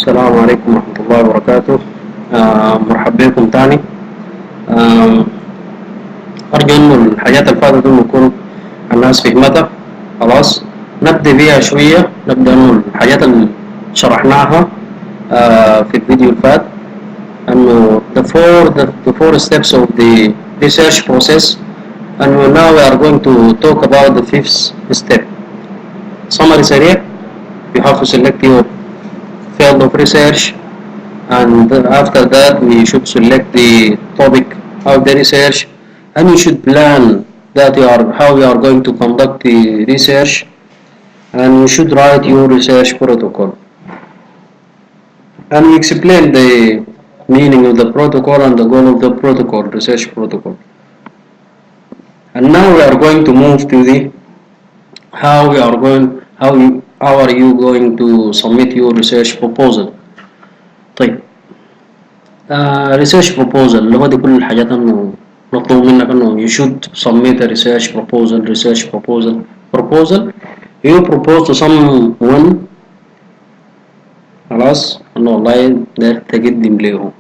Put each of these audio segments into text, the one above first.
السلام عليكم ورحمة الله وبركاته. مرحبا بكم تاني. آه أرجو إنه الحاجات اللي فاتت إنه يكون الناس فهمتها. خلاص نبدأ بيها شوية. نبدأ إنه الحاجات اللي شرحناها في الفيديو اللي فات، إنه the four steps of the research process, and now we are going to talk about the fifth step. Summary سريع. You have to select your field of research, and after that we should select the topic of the research, and you should plan that how you are going to conduct the research, and you should write your research protocol, and we explain the meaning of the protocol and the goal of the protocol, research protocol. And now we are going to move to the how are you going to submit your research proposal. طيب research proposal اللي هو دي كل الحاجات انه مطلوب منك انه you should submit a research proposal. You propose to someone، خلاص انه والله داير تقدم له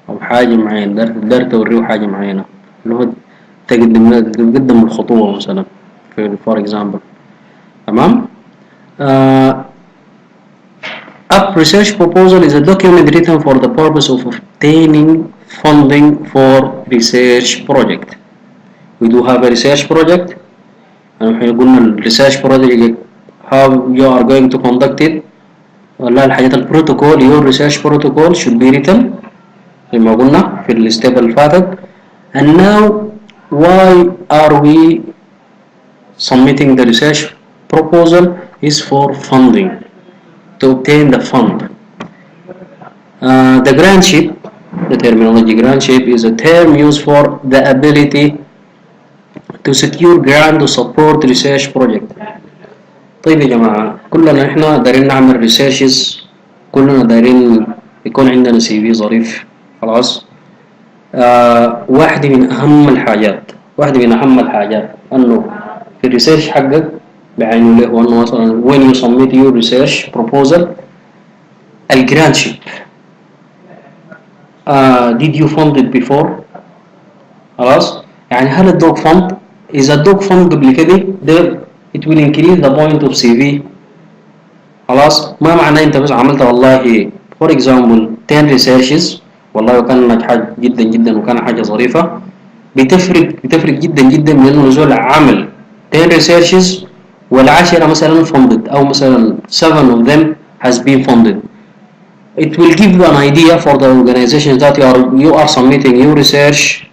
او حاجة معينة، داير توريه حاجة معينة، اللي هو تقدم الخطوة مثلا for example. تمام. A research proposal is a document written for the purpose of obtaining funding for research project. We do have a research project, and احنا قلنا ال research project how you are going to conduct it. والله الحاجات البروتوكول your research protocol should be written زي ما قلنا في الستيب اللي فاتت. And now why are we submitting the research proposal is for funding, to obtain the fund. The grantship, the terminology grantship is a term used for the ability to secure grant to support research project. طيب يا جماعة، كلنا احنا دايرين نعمل ريسيرشز، كلنا دايرين يكون عندنا سي في ظريف. خلاص. واحدة من أهم الحاجات أنه في الريسيرش حقك بعينه له أنه مثلا when you submit your research proposal الجرانشيب. Did you fund it before؟ خلاص. يعني هل الدوك فند؟ إذا الدوك فند قبل كده it will increase the point of CV. خلاص. ما معناه أنت بس عملت والله for example 10 researches والله وكان ناجحة جدا جدا وكان حاجة ظريفة، بتفرق جدا من إنه نزول عمل 10 researches والعشرة مثلا funded أو مثلا 7 of them has been funded. It will give you an idea for the organizations that you are submitting your research.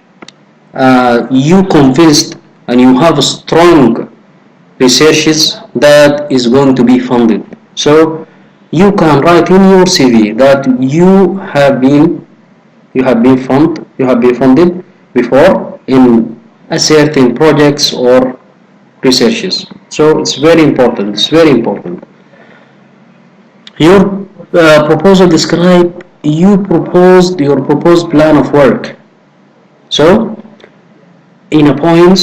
You convinced and you have strong researches that is going to be funded. So you can write in your CV that you have been funded before in a certain projects or researches. So it's very important. Your proposal describe your proposed plan of work. So in a points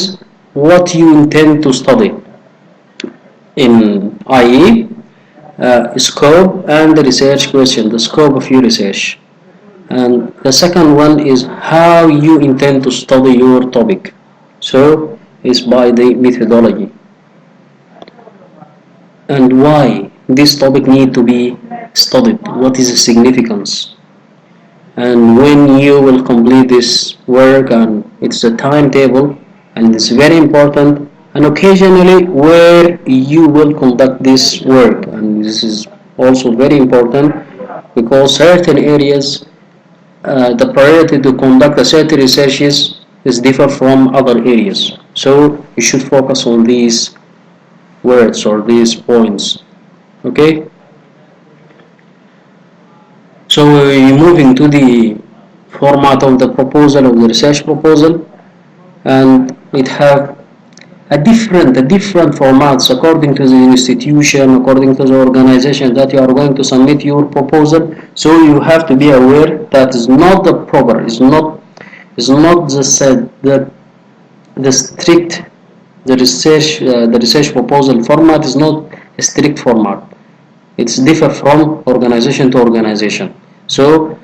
what you intend to study in i.e. Scope and the research question, the scope of your research. And the second one is how you intend to study your topic. So it's by the methodology. And why this topic need to be studied, what is the significance, and when you will complete this work, and it's a timetable, and it's very important, and occasionally where you will conduct this work. And this is also very important because certain areas the priority to conduct a certain research is different from other areas. So you should focus on these words or these points. Okay. So we're moving to the format of the proposal, of the research proposal, and it have a different formats according to the institution, according to the organization that you are going to submit your proposal. So you have to be aware that is not the proper, is not the strict, the research proposal format is not a strict format. It's differ from organization to organization. So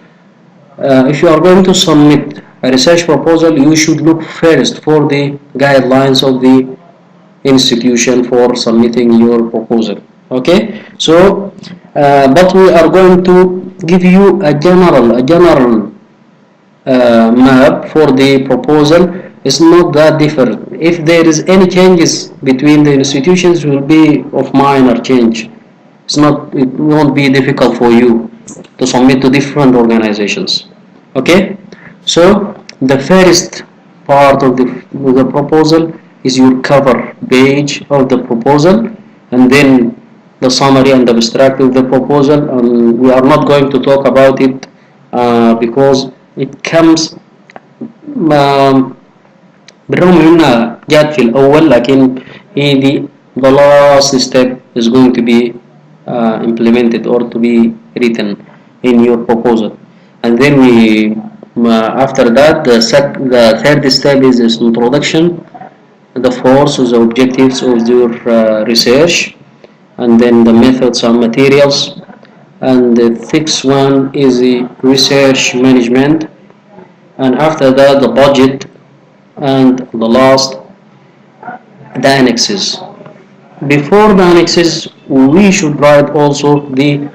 if you are going to submit a research proposal, you should look first for the guidelines of the institution for submitting your proposal. Okay, so but we are going to give you a general map for the proposal. Is not that different. If there is any changes between the institutions, will be of minor change. It won't be difficult for you to submit to different organizations. Okay, so the first part of the proposal is your cover page of the proposal, and then the summary and abstract of the proposal. And we are not going to talk about it because it comes بالرغم من انها جات في الاول، لكن هي دي the last step is going to be implemented or to be written in your proposal. And then after that, the third step is this introduction, the forces, the objectives of your research, and then the methods and materials. And the sixth one is the research management, and after that the budget, and the last, the annexes. Before the annexes, we should write also the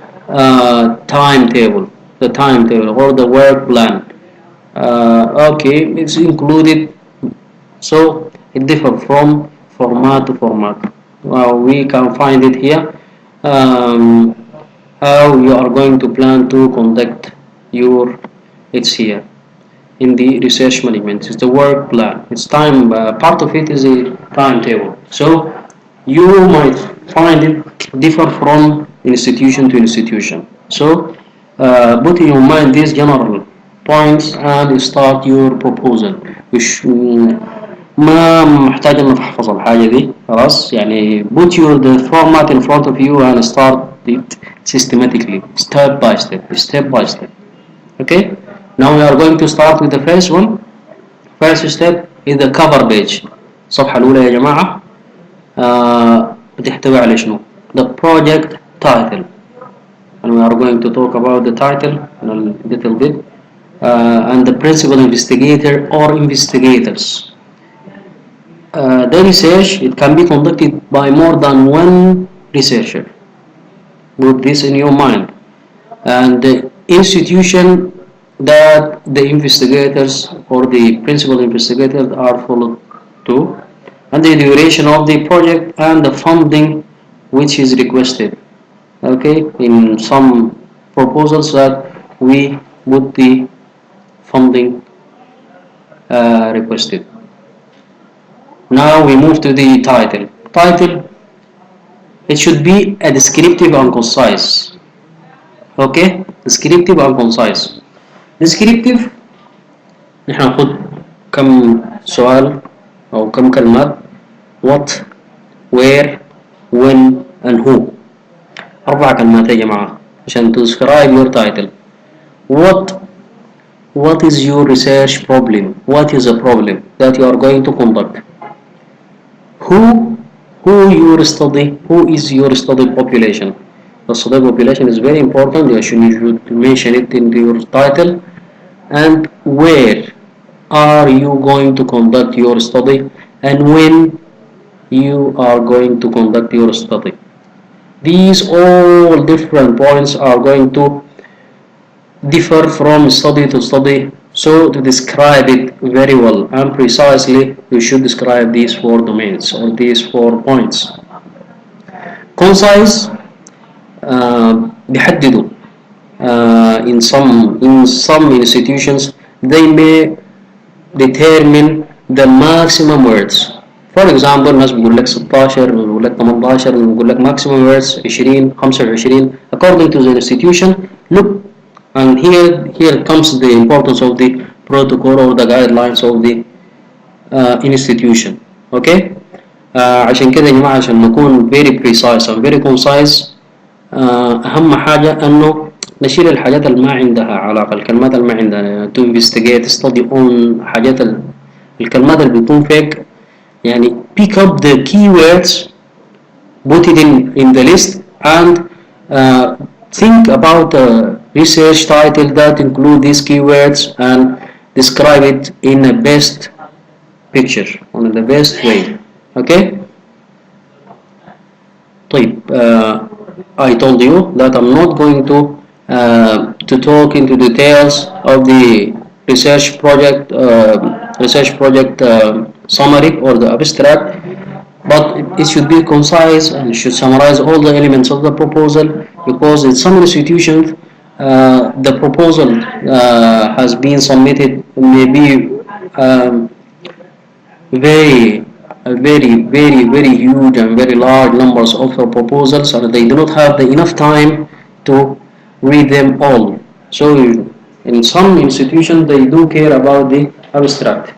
timetable or the work plan. Okay, it's included, so it differs from format to format. We can find it here. How you are going to plan to conduct your, it's here in the research management. It's the work plan. It's time. Part of it is a timetable. So you might find it differ from institution to institution. So put in your mind these general points and start your proposal. مش ما محتاج انه تحفظ الحاجة دي خلاص يعني. Put your the format in front of you and start it systematically, step by step. Okay. Now we are going to start with the first one. First step is the cover page. الصفحة الأولى يا جماعة بتحتوي على شنو؟ The project title. And we are going to talk about the title in a little bit. And the principal investigator or investigators. The research, it can be conducted by more than one researcher. Put this in your mind. And the institution that the investigators or the principal investigators are followed to, and the duration of the project and the funding which is requested. Okay, in some proposals that we put the funding requested. Now we move to the title. Title, it should be a descriptive and concise. Okay, descriptive and concise. descriptive نحن ناخد كم سؤال أو كم كلمات. what, where, when and who. 4 كلمات يا جماعة عشان to describe your title. what is your research problem? What is the problem that you are going to conduct? Who is your study population? The study population is very important. You should mention it in your title. And where are you going to conduct your study, and when you are going to conduct your study. These all different points are going to differ from study to study. So to describe it very well and precisely, you should describe these 4 domains or these 4 points. Concise, بيحددوا in some institutions they may determine the maximum words. For example, ناس بيقول لك 16 بيقول لك 18 بيقول لك maximum words 20 25 according to the institution. Look, and here comes the importance of the protocol or the guidelines of the institution. Okay, عشان كده يا جماعة عشان نكون very precise and very concise أهم حاجة أنه نشيل الحاجات اللي ما عندها علاقة، الكلمات اللي ما عندها to investigate study on حاجات الكلمات اللي بتكون fake يعني pick up the keywords, put it in the list and Uh, think about a research title that include these keywords and describe it in the best picture, in the best way. Okay. طيب, I told you that I'm not going to talk into details of the research project summary or the abstract, but it should be concise and should summarize all the elements of the proposal, because in some institutions the proposal has been submitted maybe um, very very huge and very large numbers of proposals, and they do not have enough time to read them all. So in some institutions they do care about the abstract.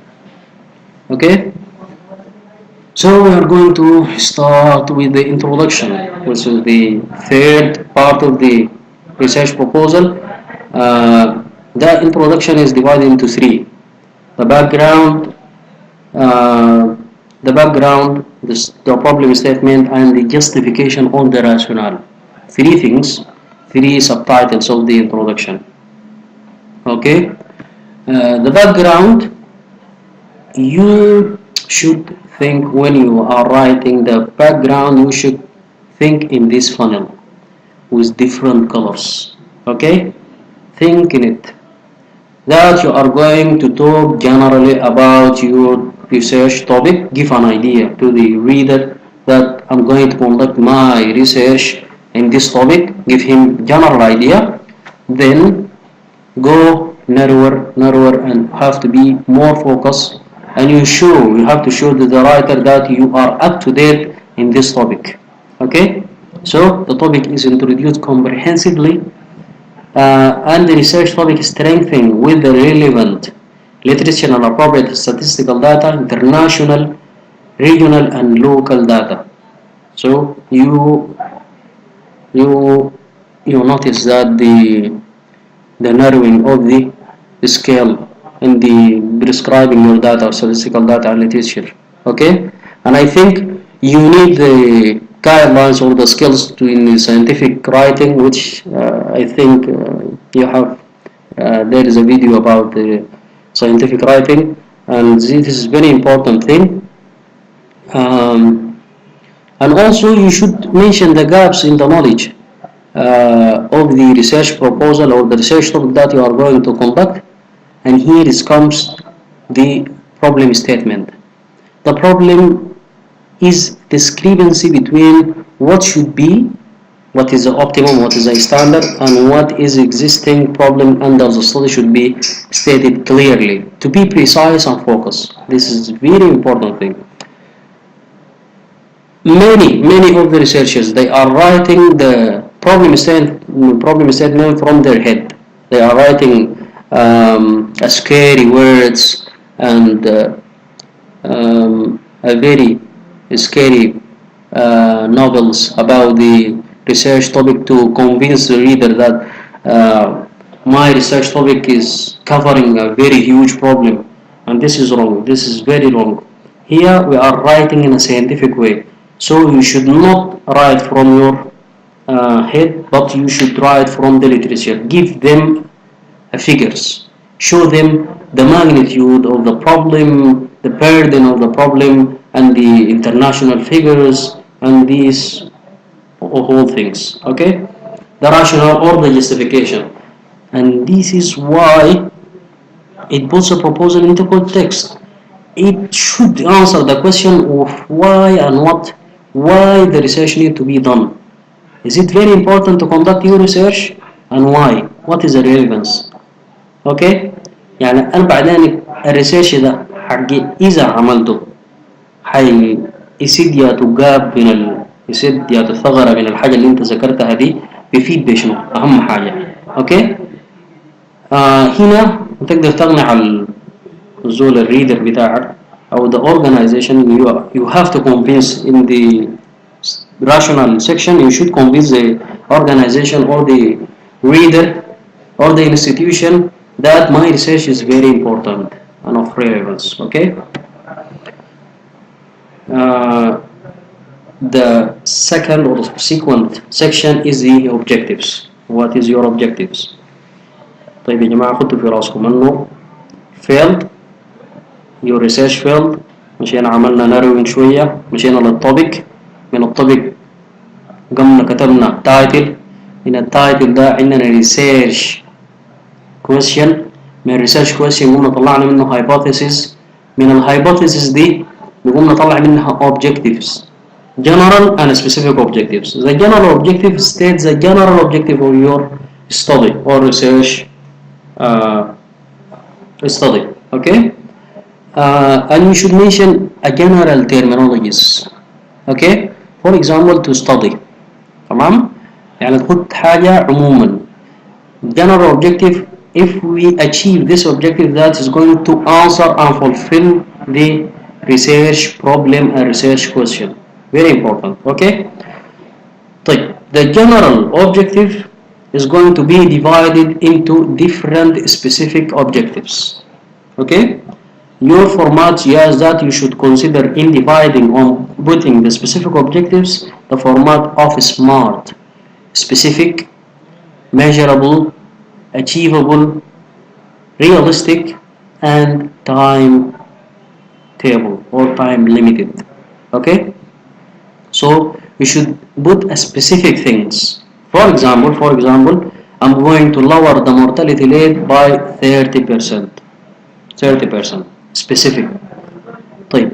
Okay, so we are going to start with the introduction, which is the third part of the research proposal. The introduction is divided into three: the background, uh, the problem statement, and the justification on the rationale. Three things, three subtitles of the introduction. Okay, the background, you should think when you are writing the background, you should think in this funnel with different colors. Okay, think in it that you are going to talk generally about your research topic. Give an idea to the reader that I'm going to conduct my research in this topic. Give him general idea. Then go narrower, and have to be more focused. And you have to show to the writer that you are up to date in this topic. Okay? So the topic is introduced comprehensively, and the research topic is strengthened with the relevant literature and appropriate statistical data, international, regional, and local data. So you you notice that the narrowing of the scale in the prescribing your data or statistical data and literature. Okay, and I think you need the guidelines or the skills to in scientific writing, which I think you have. There is a video about the scientific writing, and this is very important thing. And also you should mention the gaps in the knowledge of the research proposal or the research topic that you are going to conduct. And here comes the problem statement. The problem is discrepancy between what should be, what is the optimum, what is the standard, and what is existing problem under the study should be stated clearly to be precise and focused. This is a very important thing. Many of the researchers, they are writing the problem statement from their head. They are writing scary words and a very scary novels about the research topic to convince the reader that my research topic is covering a very huge problem, and this is wrong. This is very wrong. Here we are writing in a scientific way, so you should not write from your head, but you should write from the literature. Give them figures. Show them the magnitude of the problem, the burden of the problem, and the international figures, and these whole things. Okay? The rationale or the justification. And this is why it puts a proposal into context. It should answer the question of why and why the research need to be done. Is it very important to conduct your research, and why? What is the relevance? اوكي، يعني انا بعدين الريسيرش ده حقي اذا عملته حي يسد يا تجاب من يسد يا تثغر من الحاجه اللي انت ذكرتها دي، بيفيد بشنو؟ اهم حاجه. اوكي، هنا تقدر تقنع الزول الريدر بتاعك او the organization. You have to convince in the rational section. You should convince the organization or the reader or the institution that my research is very important and of relevance. Okay, the second or subsequent section is the objectives. What is your objectives؟ طيب يا جماعة خدوا في راسكم انه failed your research failed. مشينا عملنا narrowing شوية، مشينا للطبق، من الطبق قمنا كتبنا title، من التايتل ده عندنا research question، من research question قمنا طلعنا منه hypothesis، من الهايبوثيسيس دي نقوم نطلع منها objectives general and specific objectives. The general objective states the general objective of your study or research study. Okay, and you should mention a general terminologies. Okay, for example to study. تمام، يعني تحط حاجة عموما. General objective, if we achieve this objective, that is going to answer and fulfill the research problem and research question. Very important. Okay, طيب the general objective is going to be divided into different specific objectives. Okay, your format, yes, that you should consider in dividing on putting the specific objectives, the format of SMART: specific, measurable, achievable, realistic, and time table or time limited. Okay, so you should put a specific things. For example, I'm going to lower the mortality rate by 30%. 30% specific. طيب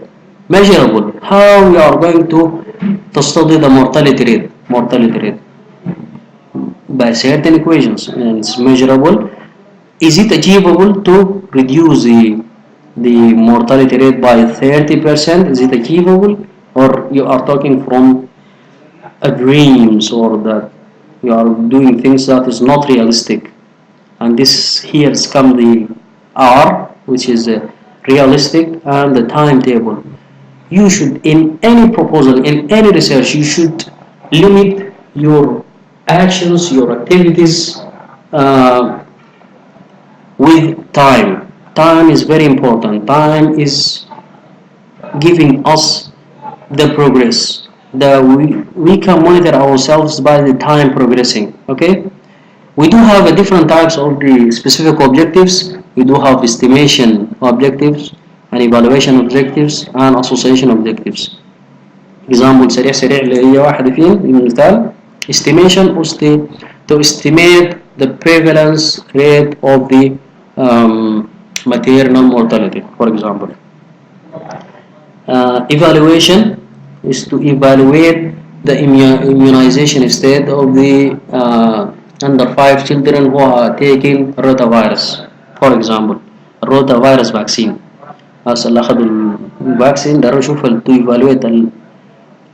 measurable, how we are going to study the mortality rate by certain equations, and it's measurable. Is it achievable to reduce the mortality rate by 30%? Is it achievable, or you are talking from a dreams, or that you are doing things that is not realistic? And this here comes the R, which is realistic, and the timetable. You should, in any proposal, in any research, you should limit your actions, your activities with time. Time is very important. Time is giving us the progress. We can monitor ourselves by the time progressing. Okay, we do have a different types of the specific objectives. We do have estimation objectives and evaluation objectives and association objectives. Example سريع لأي واحد فيهم المثال. Estimation was to estimate the prevalence rate of the maternal mortality, for example. Evaluation is to evaluate the immunization state of the under 5 children who are taking rotavirus, for example rotavirus vaccine. هسه اللي أخذوا الفاكسين داروا يشوف to evaluate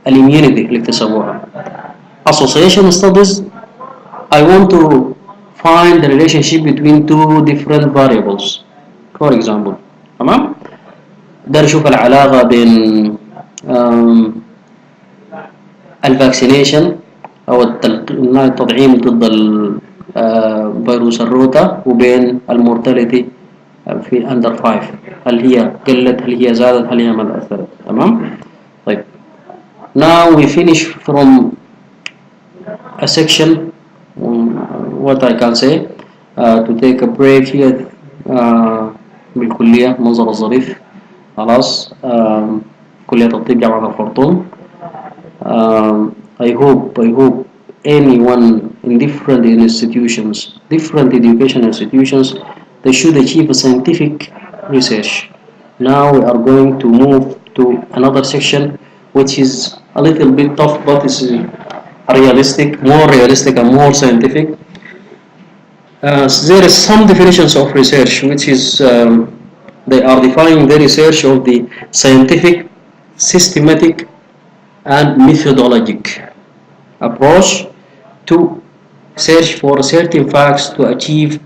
الimmunity اللي اكتسبوها. Association studies, I want to find the relationship between two different variables, for example. تمام، دار يشوف العلاقة بين الفاكسينيشن أو التطعيم ضد فيروس الروتا وبين المورتاليتي في أندر 5، هل هي قلت، هل هي زادت، هل هي ما أثرت. تمام. طيب now we finish from a section what I can say to take a break here بالكلية منظر الظريف خلاص كلية الطب جامعة الخرطوم. I hope anyone in different institutions, different education institutions, they should achieve a scientific research. Now we are going to move to another section which is a little bit tough, but it's realistic, more realistic and more scientific. There is some definitions of research which is they are defining the research of the scientific, systematic and methodologic approach to search for certain facts to achieve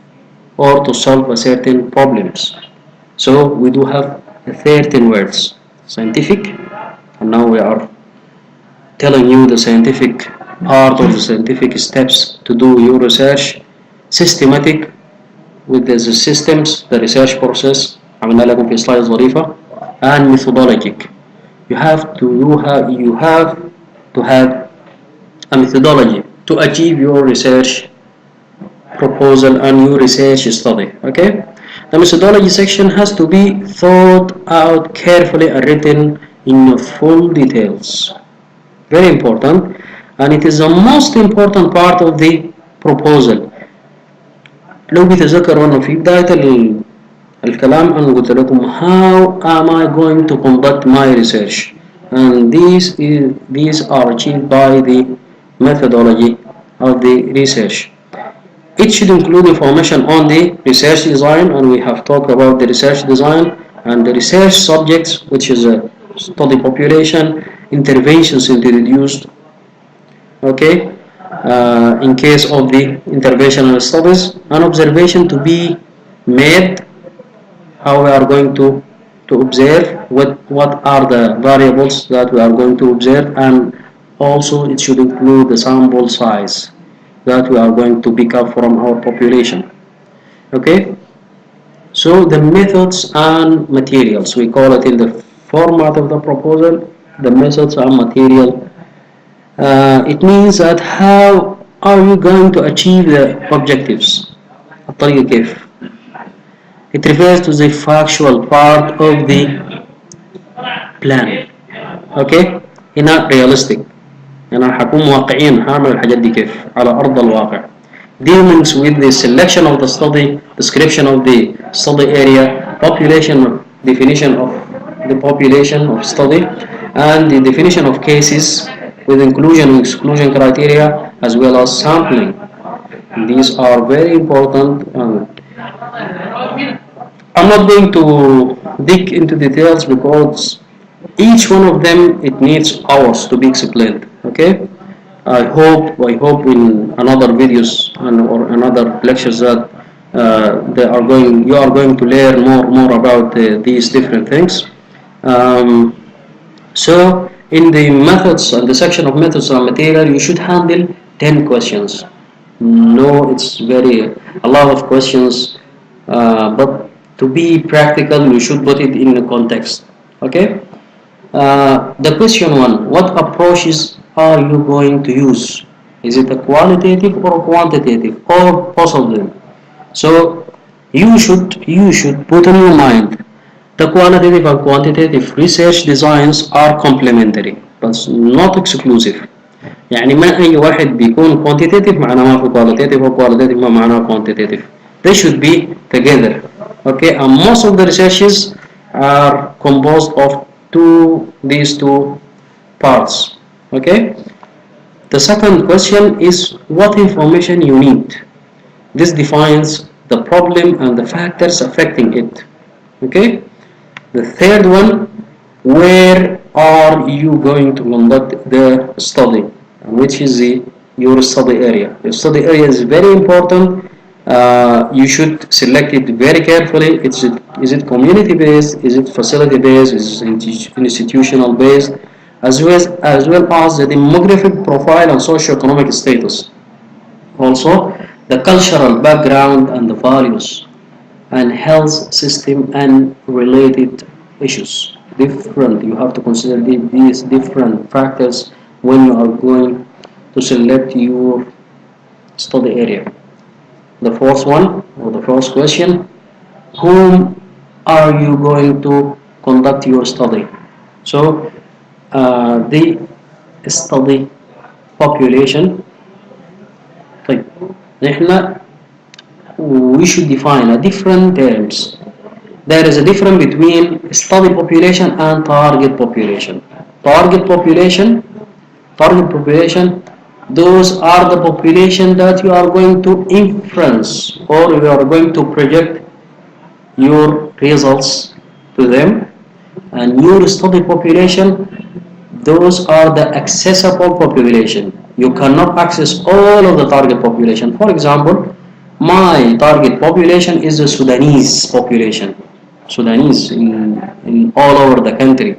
or to solve a certain problems. So we do have 13 words: scientific, and now we are telling you the scientific part of the scientific steps to do your research. Systematic, with the systems, the research process عملنا لكم في slides ظريفة. And methodologic, you have to have a methodology to achieve your research proposal and your research study. Okay, the methodology section has to be thought out carefully and written in full details. Very important, and it is the most important part of the proposal. لو بيتذكر وانا في بداية الكلام أنا قلت لكم how am I going to conduct my research, and these are achieved by the methodology of the research. It should include information on the research design, and we have talked about the research design and the research subjects, which is a study population, interventions introduced, okay, in case of the interventional studies, an observation to be made, how we are going to observe, what are the variables that we are going to observe, and also it should include the sample size that we are going to pick up from our population. Okay, so the methods and materials, we call it in the format of the proposal, the methods and material. It means that how are you going to achieve the objectives, الطريقة كيف. It refers to the factual part of the plan. Okay, هنا realistic، أنا حكون واقعيا هعمل الحاجات دي كيف على أرض الواقع. Dealings with the selection of the study, description of the study area, population, definition of the population of study, and the definition of cases with inclusion and exclusion criteria, as well as sampling. These are very important. I'm not going to dig into details because each one of them it needs hours to be explained. Okay, I hope in another videos or another lectures that you are going to learn more about these different things. So in the methods and the section of methods and material, you should handle 10 questions. No, it's very a lot of questions, but to be practical, you should put it in the context. Okay. The question one: what approaches are you going to use? Is it a qualitative or quantitative, or both of them? So you should put in your mind the qualitative and quantitative research designs are complementary but not exclusive. يعني ما أي واحد بيكون quantitative معناه ما في qualitative و qualitative ما معناه quantitative. They should be together. Okay, and most of the researches are composed of these two parts. Okay. The second question is what information you need. This defines the problem and the factors affecting it. Okay. The third one, where are you going to conduct the study, which is your study area. Your study area is very important. You should select it very carefully. Is it community based? Is it facility based? Is it institutional based? As well as the demographic profile and socio-economic status. Also, the cultural background and the values and health system and related issues. You have to consider these different factors when you are going to select your study area. The fourth one, or the first question, whom are you going to conduct your study? So the study population. طيب نحن we should define a different terms. There is a difference between study population and target population. Target population, those are the population that you are going to inference or you are going to project your results to them. And your study population, those are the accessible population. You cannot access all of the target population. For example, my target population is the Sudanese population. Sudanese in all over the country.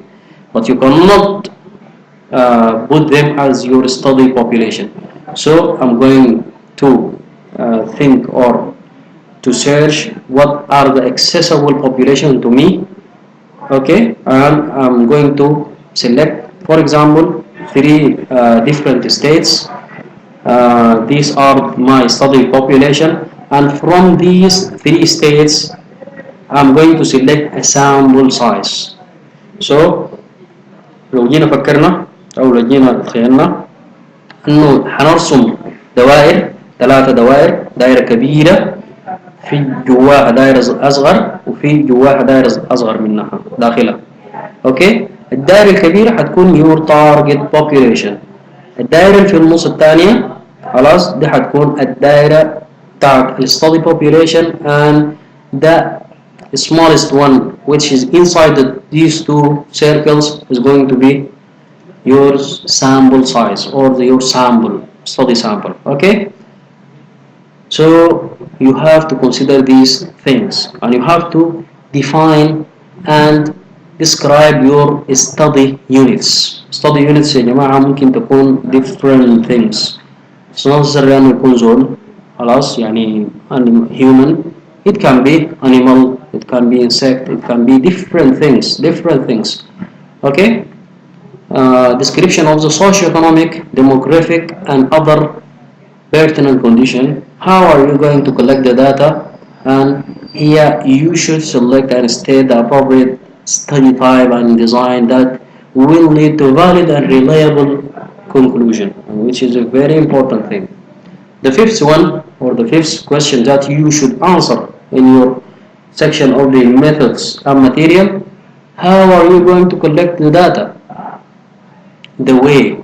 But you cannot put them as your study population. So I'm going to think or to search what are the accessible population to me. Okay, and I'm going to select, for example, three different states. These are my study population, and from these three states, I'm going to select a sample size. So لو جينا فكرنا أو لو جينا تخيلنا إنه حنرسم دوائر، ثلاثة دوائر، دائرة كبيرة في جواها دائرة أصغر وفي جواها دائرة أصغر منها داخلها. أوكي، الدائرة الكبيرة حتكون your target population. الدائرة اللي في النص الثانية خلاص دي حتكون الدائرة بتاعت ال study population, and the smallest one which is inside these two circles is going to be your sample size or your sample, study sample. Okay, so you have to consider these things and you have to define and describe your study units. Study units يا جماعة ممكن تكون different things. It's not necessarily أنه يكون زول خلاص يعني human. It can be animal, it can be insect, it can be different things. Okay? Description of the socio-economic, demographic and other pertinent condition. How are you going to collect the data? And here you should select and state the appropriate study type and design that will lead to valid and reliable conclusion, which is a very important thing. The fifth one, or the fifth question that you should answer in your section of the methods and material: how are you going to collect the data? The way.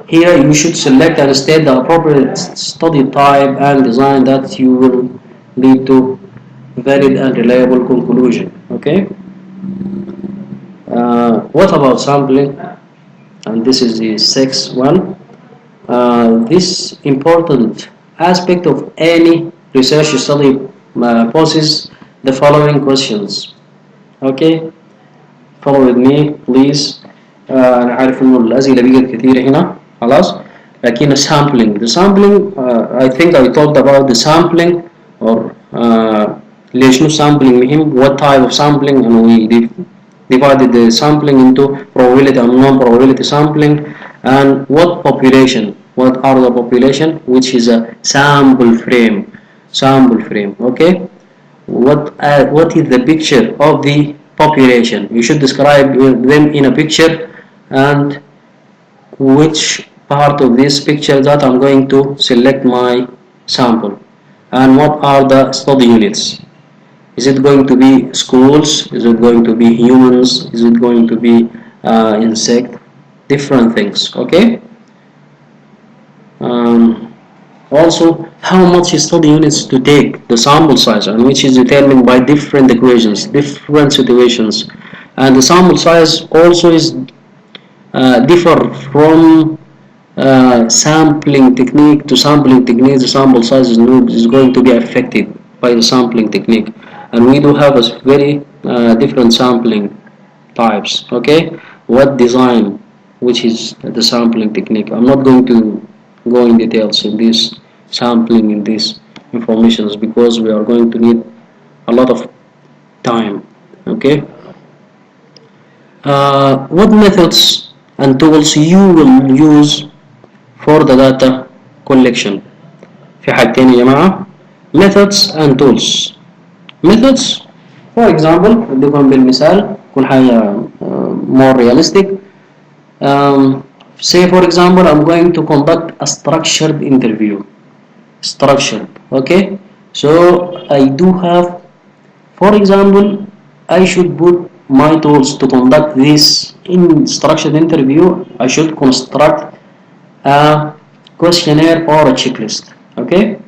Here you should select and state the appropriate study type and design that you will lead to valid and reliable conclusion. Okay. What about sampling? And this is the sixth one. This important aspect of any research study poses the following questions. Okay, follow with me please. أنا عارف إنه الأسئلة بقت كثيرة هنا خلاص، لكن sampling, the sampling I think I talked about the sampling or ليش نو sampling مهم, what type of sampling, and we divided the sampling into probability and non-probability sampling, and what population, what are the population, which is a sample frame. Okay, what is the picture of the population? You should describe them in a picture, and which part of this picture that I'm going to select my sample, and what are the study units. Is it going to be schools? Is it going to be humans? Is it going to be insect? Different things. Okay. Also, how much study units to take, the sample size, and which is determined by different equations, different situations, and the sample size also is differ from sampling technique to sampling technique. The sample size is going to be affected by the sampling technique, and we do have a very different sampling types. Okay, what design, which is the sampling technique. I'm not going to go in details in this sampling in these informations because we are going to need a lot of time. Okay, what methods and tools you will use for the data collection. في حاجتين يا جماعة, methods and tools. Methods, for example, اديكم بالمثال كل حاجة more realistic. Say for example I'm going to conduct a structured interview. Structured, okay? So I do have, for example, I should put my tools to conduct this in structured interview. I should construct a questionnaire or a checklist. Okay,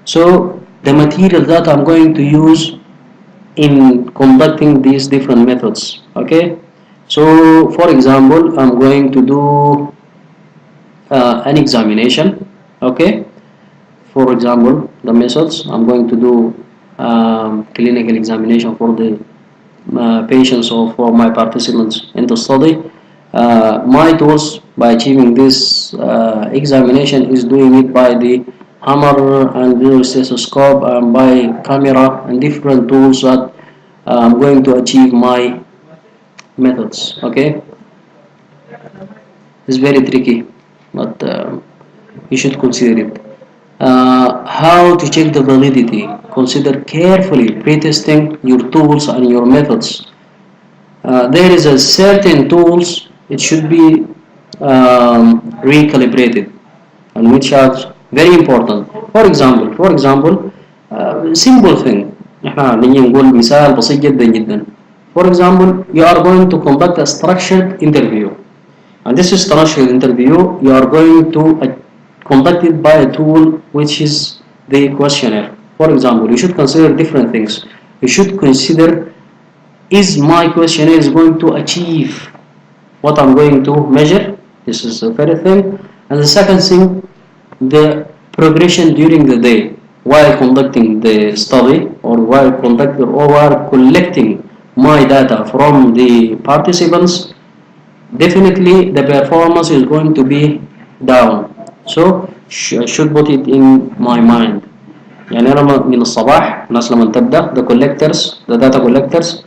so the material that I'm going to use in conducting these different methods. Okay, so for example I'm going to do an examination. Okay, for example the methods, I'm going to do clinical examination for the patients or for my participants in the study. My tools by achieving this examination is doing it by the hammer and the stethoscope and by camera and different tools that I'm going to achieve my methods. Okay. It's very tricky, but you should consider it. How to check the validity? Consider carefully pre-testing your tools and your methods. There is a certain tools it should be recalibrated, and which are very important. For example, simple thing. احنا نيجي نقول مثال بسيط جدا جدا. For example, you are going to conduct a structured interview. And this structured interview, you are going to conduct it by a tool which is the questionnaire. For example, you should consider different things. You should consider, is my questionnaire is going to achieve what I'm going to measure? This is the first thing. And the second thing, the progression during the day while conducting the study, or while collecting my data from the participants. Definitely the performance is going to be down. So I should put it in my mind. يعني أنا من الصباح الناس لما تبدأ the data collectors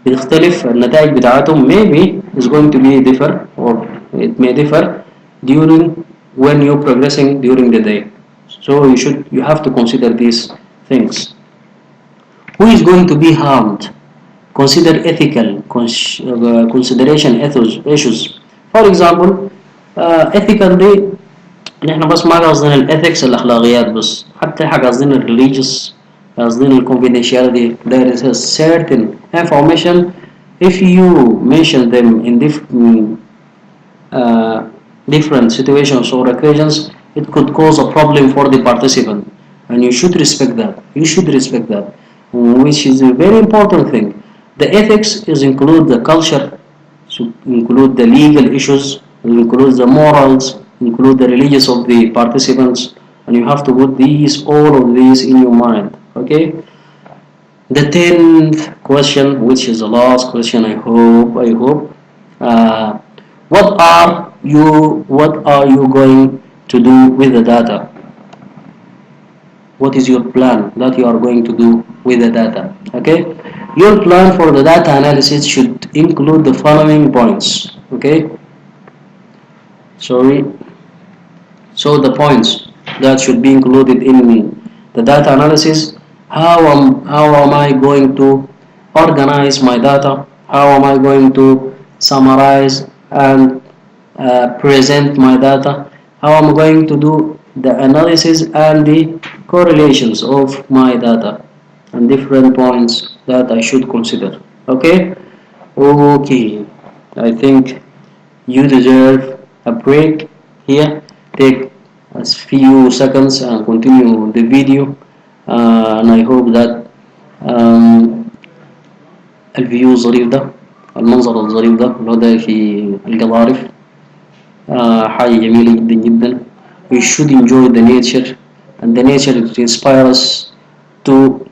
بتختلف النتائج بتاعتهم, maybe is going to be differ, or it may differ during when you're progressing during the day. So you have to consider these things. Who is going to be harmed? Consider ethical consideration issues. For example, ethical دي نحن بس ما قصدنا الethics الأخلاقيات بس, حتى حاجة قصدنا religious, قصدنا confidentiality. There is a certain information, if you mention them in different situations or occasions, it could cause a problem for the participant, and you should respect that. Which is a very important thing. The ethics is include the culture, include the legal issues, include the morals, include the religious of the participants, and you have to put all of these in your mind. Okay. The 10th question, which is the last question, I hope. Uh, what are you going to do with the data? What is your plan that you are going to do with the data? Okay, your plan for the data analysis should include the following points. Okay, so the points that should be included in the data analysis: how am I going to organize my data? How am I going to summarize and present my data? How am I going to do the analysis and the correlations of my data, and different points that I should consider. Okay? Okay. I think you deserve a break here. Take a few seconds and continue the video. And I hope that الفيو الظريف ده, المنظر الظريف ده اللي هو ده في القضارف, حاجة جميلة جدا جدا. We should enjoy the nature, and the nature inspires us to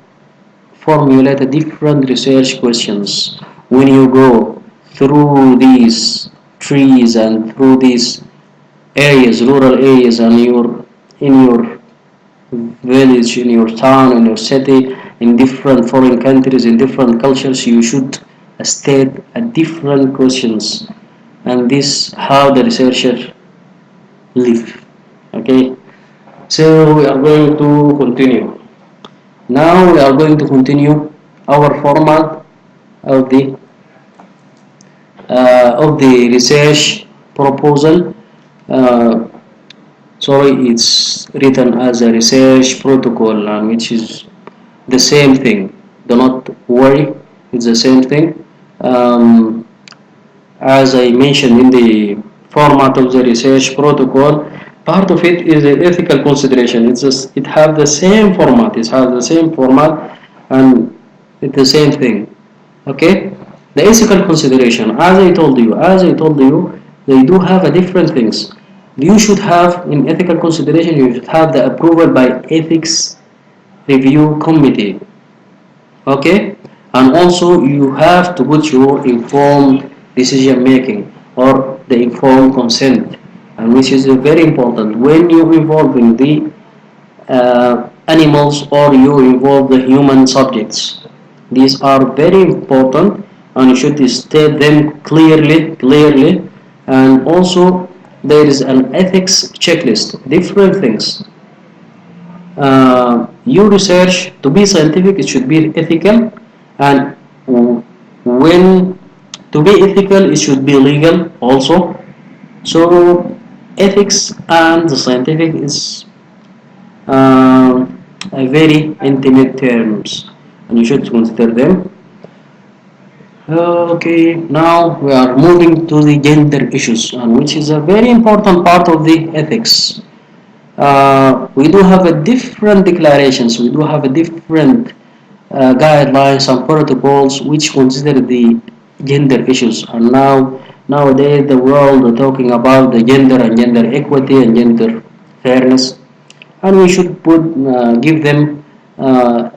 formulate different research questions. When you go through these trees and through these areas, rural areas, and in your village, in your town, in your city, in different foreign countries, in different cultures, you should state different questions, and this how the researcher live. Okay, so we are going to continue. Now we are going to continue our format of the research proposal. Sorry, it's written as a research protocol, and which is the same thing. Do not worry, it's the same thing. As I mentioned in the format of the research protocol, part of it is the ethical consideration. It has the same format. And it's the same thing. Okay. The ethical consideration, as I told you, they do have a different things. You should have in ethical consideration. You should have the approval by ethics review committee. Okay, and also you have to put your informed decision making, or the informed consent, and which is very important when you involve in the animals, or you involve the human subjects. These are very important, and you should state them clearly, and also there is an ethics checklist, different things. Your research to be scientific, it should be ethical, and when to be ethical, it should be legal also. So ethics and the scientific is a very intimate terms, and you should consider them. Okay, now we are moving to the gender issues, and which is a very important part of the ethics. We do have a different declarations, we do have a different guidelines and protocols which consider the gender issues. And nowadays the world are talking about the gender and gender equity and gender fairness, and we should give them uh,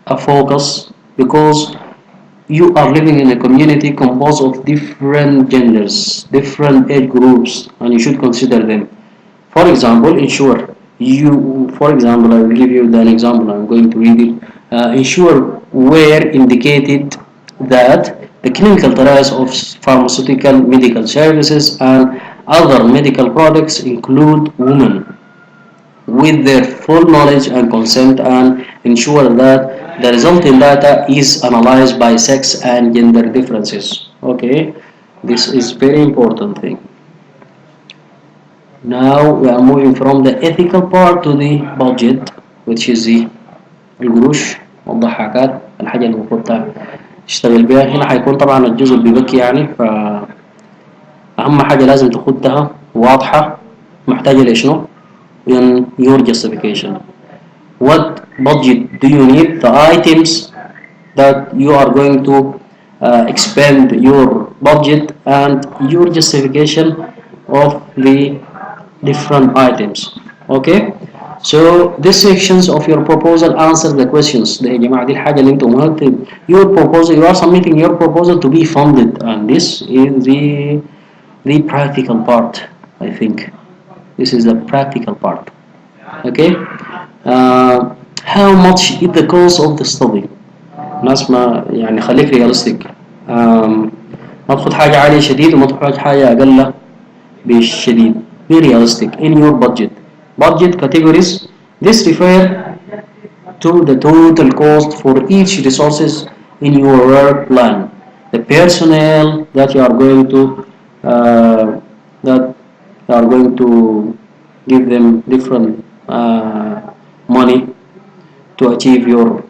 a focus, because you are living in a community composed of different genders, different age groups, and you should consider them. For example, ensure you, for example, I will give you an example, I'm going to read it. Ensure where indicated that the clinical trials of pharmaceutical medical services and other medical products include women with their full knowledge and consent, and ensure that the resulting data is analyzed by sex and gender differences. Okay, this is very important thing. Now we are moving from the ethical part to the budget, which is the القروش والضحكات، الحاجة اللي المفروض تشتغل بيها. هنا هيكون طبعا الجزء اللي بيبكي يعني، فأهم حاجة لازم تخدها واضحة، محتاجة لشنو؟ in your justification. What budget do you need? The items that you are going to expend your budget and your justification of the different items. Okay, so these sections of your proposal answer the questions. ده يا جماعة دي الحاجة اللي انتم هكتب your proposal, you are submitting your proposal to be funded, and this is the practical part. I think this is the practical part. Okay, how much is the cost of the study? ناس ما يعني خليك ريالستيك، ما تاخد حاجة عالية شديد وما تاخد حاجة أقل بالشديد. Be realistic in your budget. Budget categories. This refer to the total cost for each resources in your work plan. The personnel that you are going to give them different money to achieve your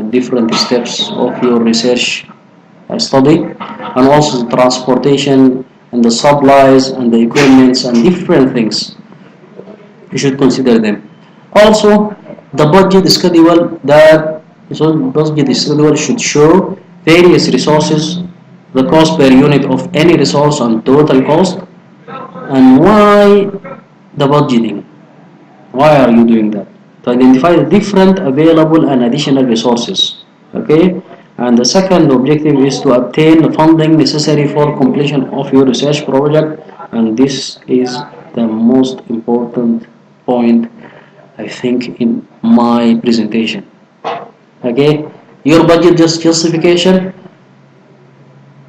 different steps of your research study, and also the transportation and the supplies and the equipments and different things. You should consider them. Also, the budget schedule, that so budget schedule should show various resources, the cost per unit of any resource and total cost, and why the budgeting. Why are you doing that? To identify the different available and additional resources. Okay? And the second objective is to obtain the funding necessary for completion of your research project, and this is the most important point, I think, in my presentation. Okay? Your budget justification,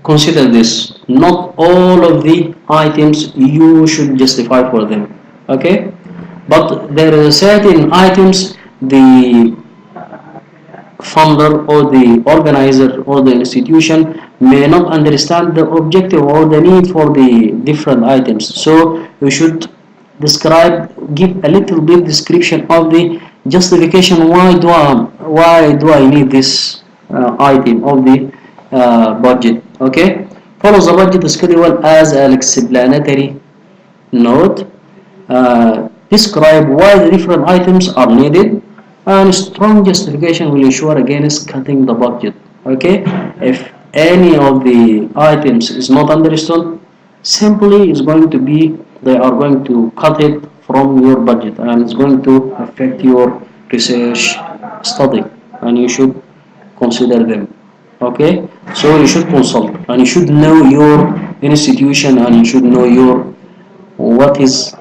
consider this. Not all of the items you should justify for them. Okay? But there are certain items the funder or the organizer or the institution may not understand the objective or the need for the different items. So you should give a little bit description of the justification. Why do I need this item of the budget? Okay, follow the budget schedule as an explanatory note. Describe why the different items are needed, and strong justification will ensure against cutting the budget. Okay, if any of the items is not understood, simply is going to be they are going to cut it from your budget, and it's going to affect your research study, and you should consider them. Okay, so you should consult, and you should know your institution, and you should know your what is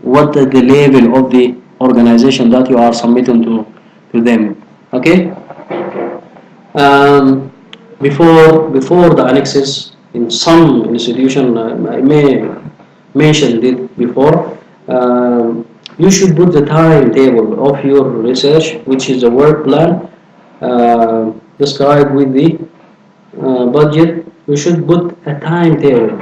what the level of the organization that you are submitting to them. Okay, before the annexes, in some institution, I may mentioned it before. You should put the timetable of your research, which is a work plan described with the budget. You should put a timetable.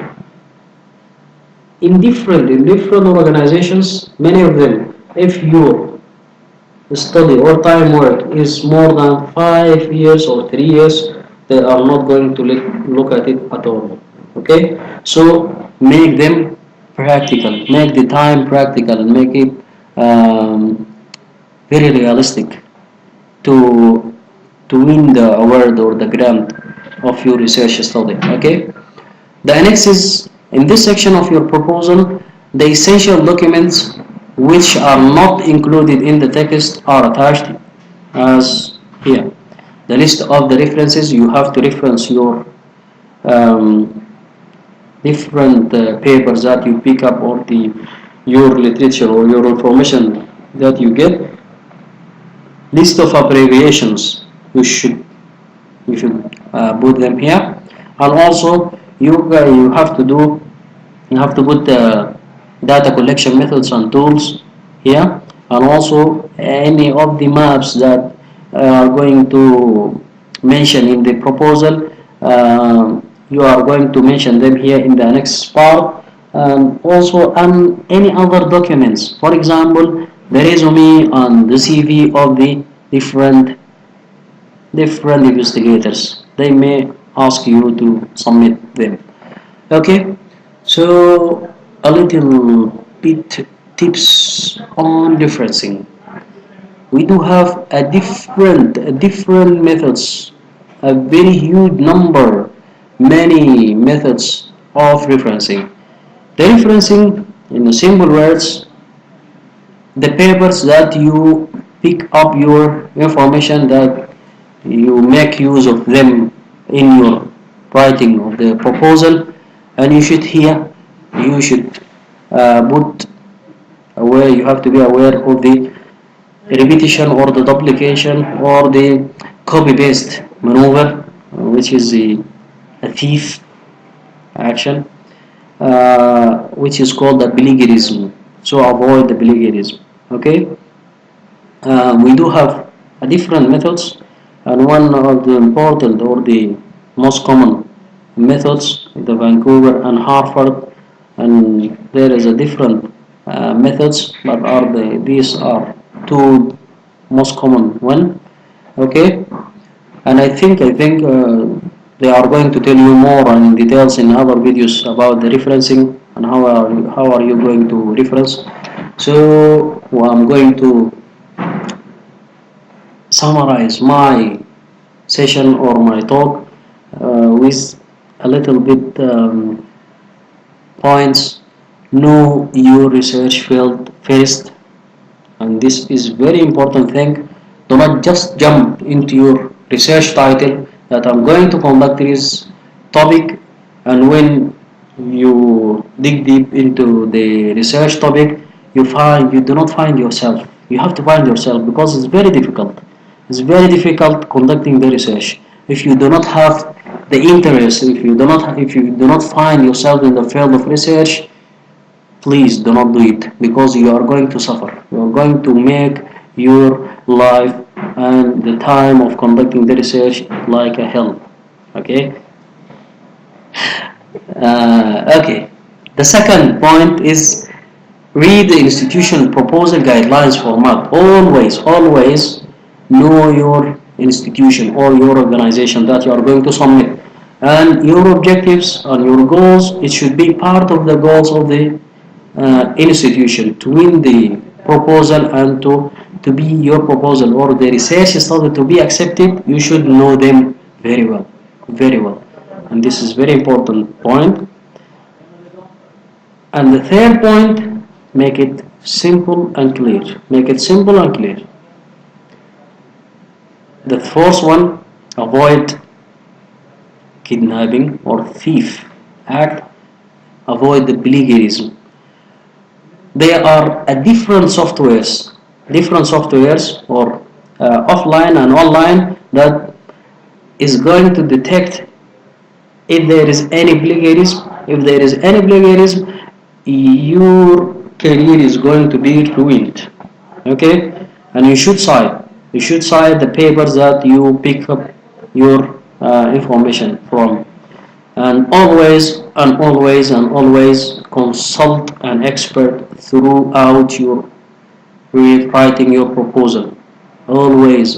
In different organizations, many of them, if your study or time work is more than 5 years or 3 years, they are not going to look at it at all. Okay, so make them practical, make the time practical, make it um, very realistic to win the award or the grant of your research study. Okay, the annexes in this section of your proposal, the essential documents which are not included in the text are attached as here. The list of the references, you have to reference your um, different papers that you pick up, or your literature or your information that you get. List of abbreviations, you should put them here. And also you have to put data collection methods and tools here, and also any of the maps that are going to mention in the proposal. You are going to mention them here in the next part, and also any other documents, for example the resume and the CV of the different investigators. They may ask you to submit them. Okay, so a little bit tips on differencing. We do have a different methods, a very huge number, many methods of referencing. The referencing, in simple words, the papers that you pick up your information, that you make use of them in your writing of the proposal. And you should put aware, you have to be aware of the repetition or the duplication or the copy paste maneuver, which is a thief action, which is called the plagiarism. So avoid the plagiarism. Okay, we do have different methods, and one of the important or the most common methods, the Vancouver and Harvard, and there is a different methods, but these are two most common one. Okay, and I think they are going to tell you more in details in other videos about the referencing and how are you going to reference. So I'm going to summarize my session or my talk with a little bit points. Know your research field first, and this is very important thing. Do not just jump into your research title that I'm going to conduct this topic, and when you dig deep into the research topic, you do not find yourself. You have to find yourself, because it's very difficult. It's very difficult conducting the research if you do not have the interest. If you do not find yourself in the field of research, please do not do it, because you are going to suffer. You are going to make your life and the time of conducting the research like a hell. Okay. Okay. The second point is read the institution proposal guidelines format. Always know your institution or your organization that you are going to submit, and your objectives and your goals. It should be part of the goals of the institution to win the proposal, and to be your proposal or the research study to be accepted. You should know them very well, and this is very important point. And the third point, make it simple and clear. Make it simple and clear. The fourth one, avoid kidnapping or thief act. Avoid the plagiarism. There are different softwares or offline and online, that is going to detect If there is any plagiarism, your career is going to be ruined. Okay, and you should cite the papers that you pick up your information from, and always consult an expert throughout your writing your proposal. Always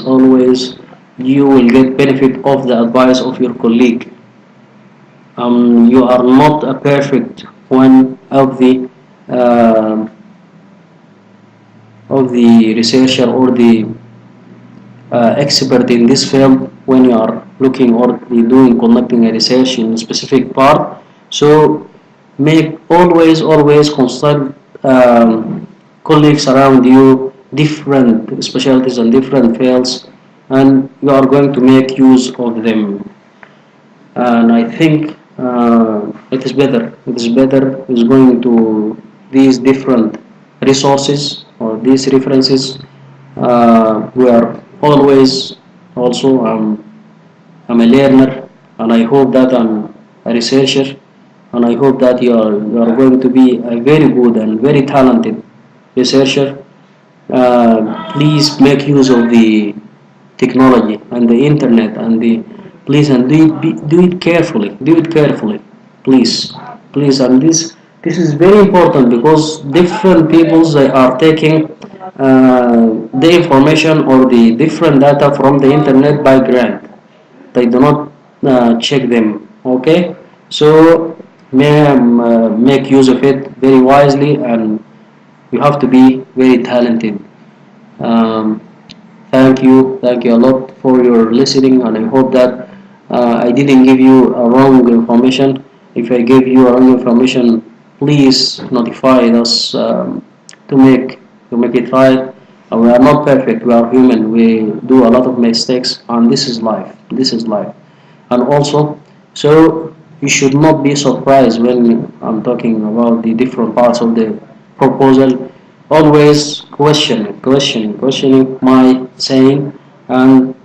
you will get benefit of the advice of your colleague. You are not a perfect one uh, of the researcher or the expert in this field when you are looking or doing conducting a research in a specific part. So make always consult colleagues around you, different specialties and different fields, and you are going to make use of them. And I think it is better. It is better is going to these different resources or these references. We are always also I'm a learner, and I hope that I'm a researcher, and I hope that you are going to be a very good and very talented researcher. Please make use of the technology and the internet and the please, and do it carefully, please, and this is very important because different peoples they are taking the information or the different data from the internet by grant. They do not check them. Okay, so make use of it very wisely, and you have to be very talented. um, thank you a lot for your listening, and I hope that I didn't give you a wrong information. If I gave you a wrong information, please notify us to make it right. We are not perfect. We are human. We do a lot of mistakes, and this is life. And also, so you should not be surprised when I'm talking about the different parts of the proposal. Always questioning my saying, and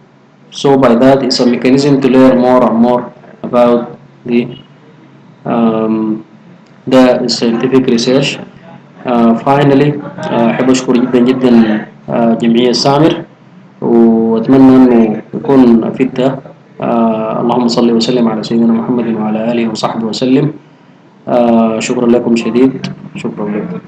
so by that it's a mechanism to learn more and more about um, the scientific research. Finally أحب أشكر جدا جمعية سامر، وأتمنى أنه يكون أفدته. اللهم صل وسلم على سيدنا محمد وعلى آله وصحبه وسلم. شكرا لكم شديد، شكرا لكم.